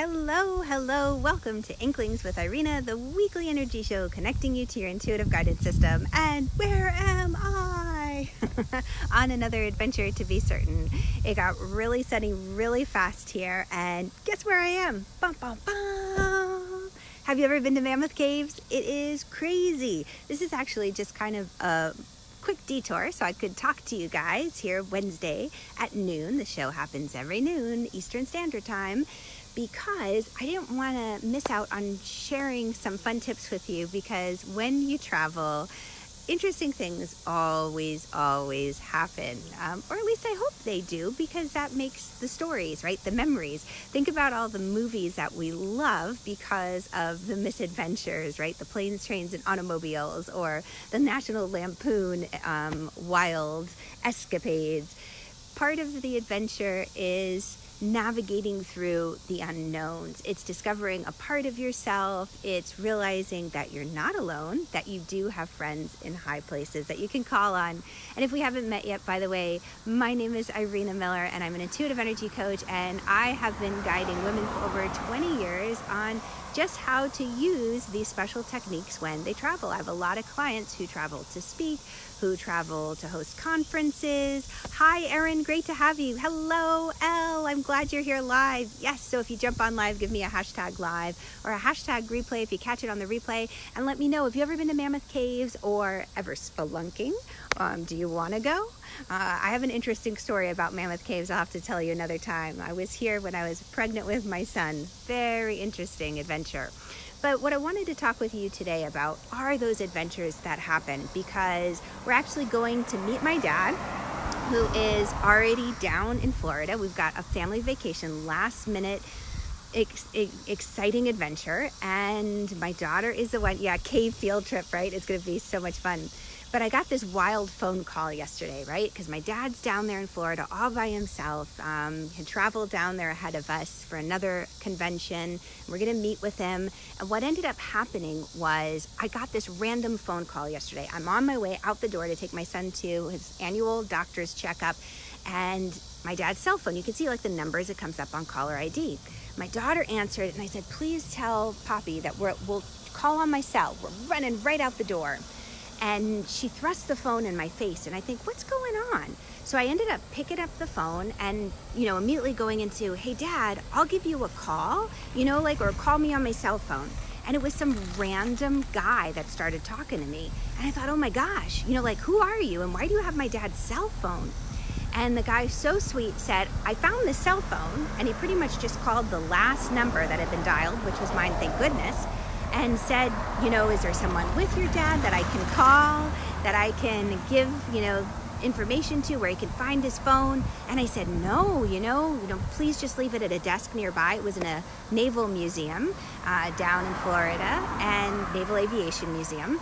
Hello. Welcome to Inklings with Irena, the weekly energy show connecting you to your intuitive guided system. And where am I? On another adventure, to be certain. It got really sunny really fast here, and guess where I am? Bum, bum, bum. Have you ever been to Mammoth Caves? It is crazy. This is actually just kind of a quick detour so I could talk to you guys here Wednesday at noon. The show happens every noon Eastern Standard Time, because I didn't want to miss out on sharing some fun tips with you, because when you travel, interesting things always happen, or at least I hope they do, because that makes the stories, right? The memories. Think about all the movies that we love because of the misadventures, right? The planes, trains, and automobiles, or the National Lampoon wild escapades. Part of the adventure is navigating through the unknowns. It's discovering a part of yourself. It's realizing that you're not alone, that you do have friends in high places that you can call on. And if we haven't met yet, by the way, my name is Irena Miller, and I'm an intuitive energy coach, and I have been guiding women for over 20 years on just how to use these special techniques when they travel. I have a lot of clients who travel to speak, who travel to host conferences. Hi, Erin, great to have you. Hello, Elle, I'm glad you're here live. Yes, so if you jump on live, give me a hashtag live or a hashtag replay if you catch it on the replay, and let me know if you've ever been to Mammoth Caves or ever spelunking. Do you want to go? I have an interesting story about Mammoth Caves I'll have to tell you another time. I was here when I was pregnant with my son. Very interesting adventure. But what I wanted to talk with you today about are those adventures that happen, because we're actually going to meet my dad, who is already down in Florida. We've got a family vacation, last minute exciting adventure, and my daughter is the one. Cave field trip, right? It's going to be so much fun. But I got this wild phone call yesterday, right? Because my dad's down there in Florida all by himself. He traveled down there ahead of us for another convention. We're going to meet with him. And what ended up happening was I got this random phone call yesterday. I'm on my way out the door to take my son to his annual doctor's checkup. And my dad's cell phone, you can see like the numbers, it comes up on caller ID. My daughter answered, and I said, please tell Poppy that we'll call on my cell. We're running right out the door. And she thrust the phone in my face, and I think, what's going on? So I ended up picking up the phone and, immediately going into, hey, Dad, I'll give you a call, or call me on my cell phone. And it was some random guy that started talking to me. And I thought, oh my gosh, who are you? And why do you have my dad's cell phone? And the guy, so sweet, said, I found this cell phone. And he pretty much just called the last number that had been dialed, which was mine, thank goodness, and said, is there someone with your dad that I can call, that I can give, information to, where he can find his phone? And I said, no, please just leave it at a desk nearby. It was in a naval museum down in Florida, and Naval Aviation Museum.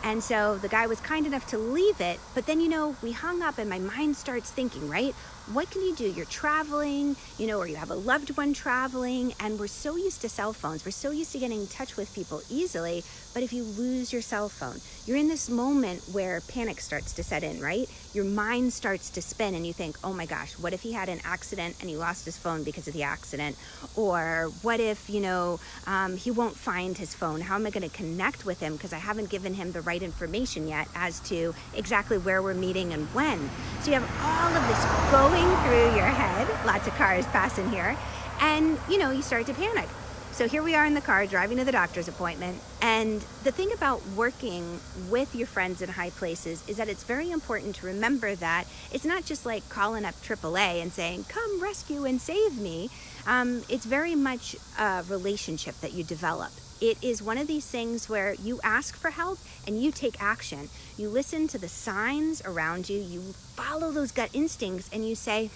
And so the guy was kind enough to leave it, but then, we hung up, and my mind starts thinking, right? What can you do? You're traveling, or you have a loved one traveling, and we're so used to cell phones. We're so used to getting in touch with people easily, but if you lose your cell phone, you're in this moment where panic starts to set in, right? Your mind starts to spin, and you think, oh my gosh, what if he had an accident and he lost his phone because of the accident? Or what if, he won't find his phone? How am I going to connect with him because I haven't given him the right information yet as to exactly where we're meeting and when? So you have all of this going through your head, lots of cars passing here, and you start to panic. So here we are in the car driving to the doctor's appointment, and the thing about working with your friends in high places is that it's very important to remember that it's not just like calling up AAA and saying, come rescue and save me. It's very much a relationship that you develop. It is one of these things where you ask for help and you take action. You listen to the signs around you, you follow those gut instincts, and you say,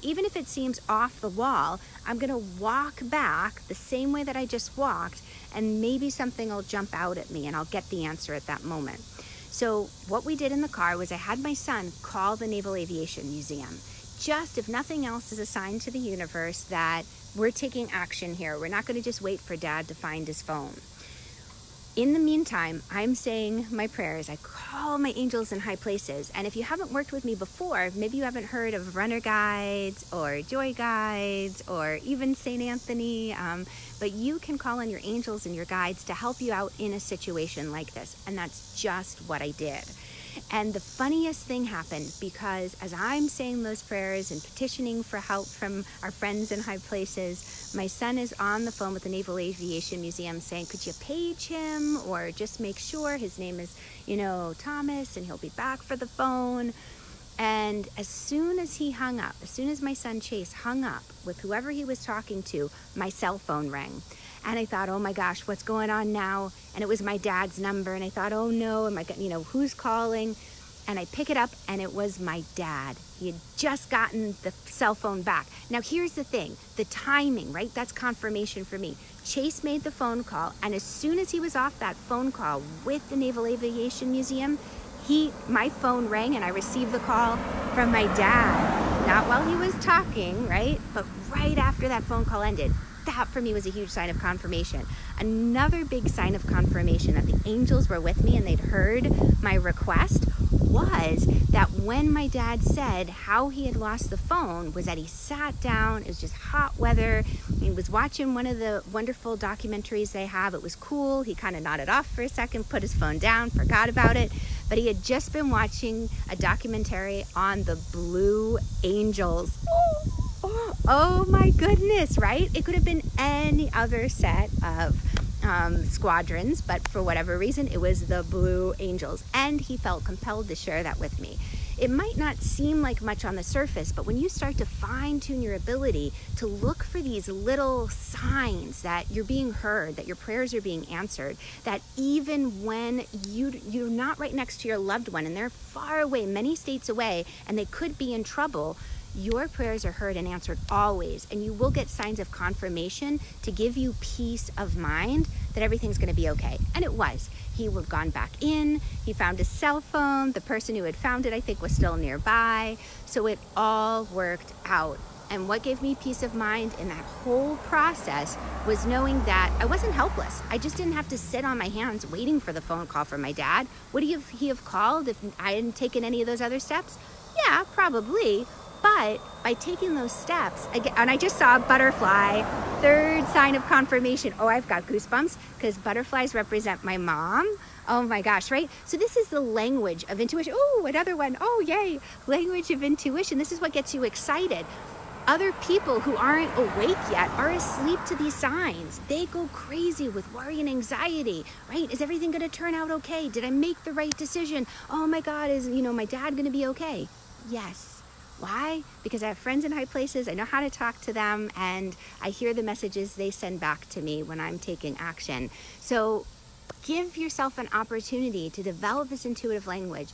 even if it seems off the wall, I'm gonna walk back the same way that I just walked, and maybe something will jump out at me and I'll get the answer at that moment. So what we did in the car was I had my son call the Naval Aviation Museum. Just, if nothing else, is a sign to the universe that we're taking action here. We're not going to just wait for Dad to find his phone. In the meantime, I'm saying my prayers. I call my angels in high places. And if you haven't worked with me before, maybe you haven't heard of runner guides or joy guides or even St. Anthony, but you can call on your angels and your guides to help you out in a situation like this. And that's just what I did. And the funniest thing happened, because as I'm saying those prayers and petitioning for help from our friends in high places, my son is on the phone with the Naval Aviation Museum saying, could you page him or just make sure his name is, Thomas, and he'll be back for the phone. And as soon as he hung up, as soon as my son Chase hung up with whoever he was talking to, my cell phone rang. And I thought, oh my gosh, what's going on now? And it was my dad's number. And I thought, oh no, who's calling? And I pick it up, and it was my dad. He had just gotten the cell phone back. Now here's the thing, the timing, right? That's confirmation for me. Chase made the phone call, and as soon as he was off that phone call with the Naval Aviation Museum, my phone rang and I received the call from my dad. Not while he was talking, right? But right after that phone call ended. That for me was a huge sign of confirmation. Another big sign of confirmation that the angels were with me and they'd heard my request was that when my dad said how he had lost the phone was that he sat down, it was just hot weather, he was watching one of the wonderful documentaries they have, it was cool, he kind of nodded off for a second, put his phone down, forgot about it, but he had just been watching a documentary on the Blue Angels. Oh my goodness, right? It could have been any other set of squadrons, but for whatever reason, it was the Blue Angels, and he felt compelled to share that with me. It might not seem like much on the surface, but when you start to fine-tune your ability to look for these little signs that you're being heard, that your prayers are being answered, that even when you're not right next to your loved one and they're far away, many states away, and they could be in trouble, your prayers are heard and answered always, and you will get signs of confirmation to give you peace of mind that everything's going to be okay. And it was. He had gone back in, he found his cell phone, the person who had found it I think was still nearby, so it all worked out. And what gave me peace of mind in that whole process was knowing that I wasn't helpless. I just didn't have to sit on my hands waiting for the phone call from my dad. Would he have called if I hadn't taken any of those other steps? Yeah, probably. But by taking those steps, again, and I just saw a butterfly, third sign of confirmation. Oh, I've got goosebumps because butterflies represent my mom. Oh my gosh, right? So this is the language of intuition. Oh, another one. Oh, yay. Language of intuition. This is what gets you excited. Other people who aren't awake yet are asleep to these signs. They go crazy with worry and anxiety, right? Is everything going to turn out okay? Did I make the right decision? Oh my God, is my dad going to be okay? Yes. Why? Because I have friends in high places, I know how to talk to them, and I hear the messages they send back to me when I'm taking action. So give yourself an opportunity to develop this intuitive language.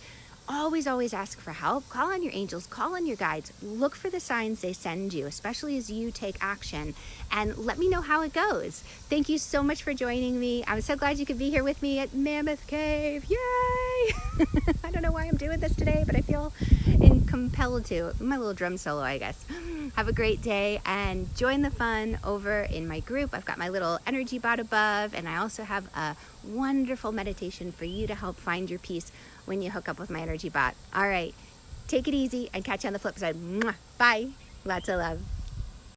Always, always ask for help. Call on your angels, call on your guides. Look for the signs they send you, especially as you take action. And let me know how it goes. Thank you so much for joining me. I'm so glad you could be here with me at Mammoth Cave. Yay! I don't know why I'm doing this today, but I feel compelled to. My little drum solo, I guess. Have a great day and join the fun over in my group. I've got my little energy bot above, and I also have a wonderful meditation for you to help find your peace when you hook up with my energy bot. All right, take it easy and catch you on the flip side. Mwah. Bye. Lots of love.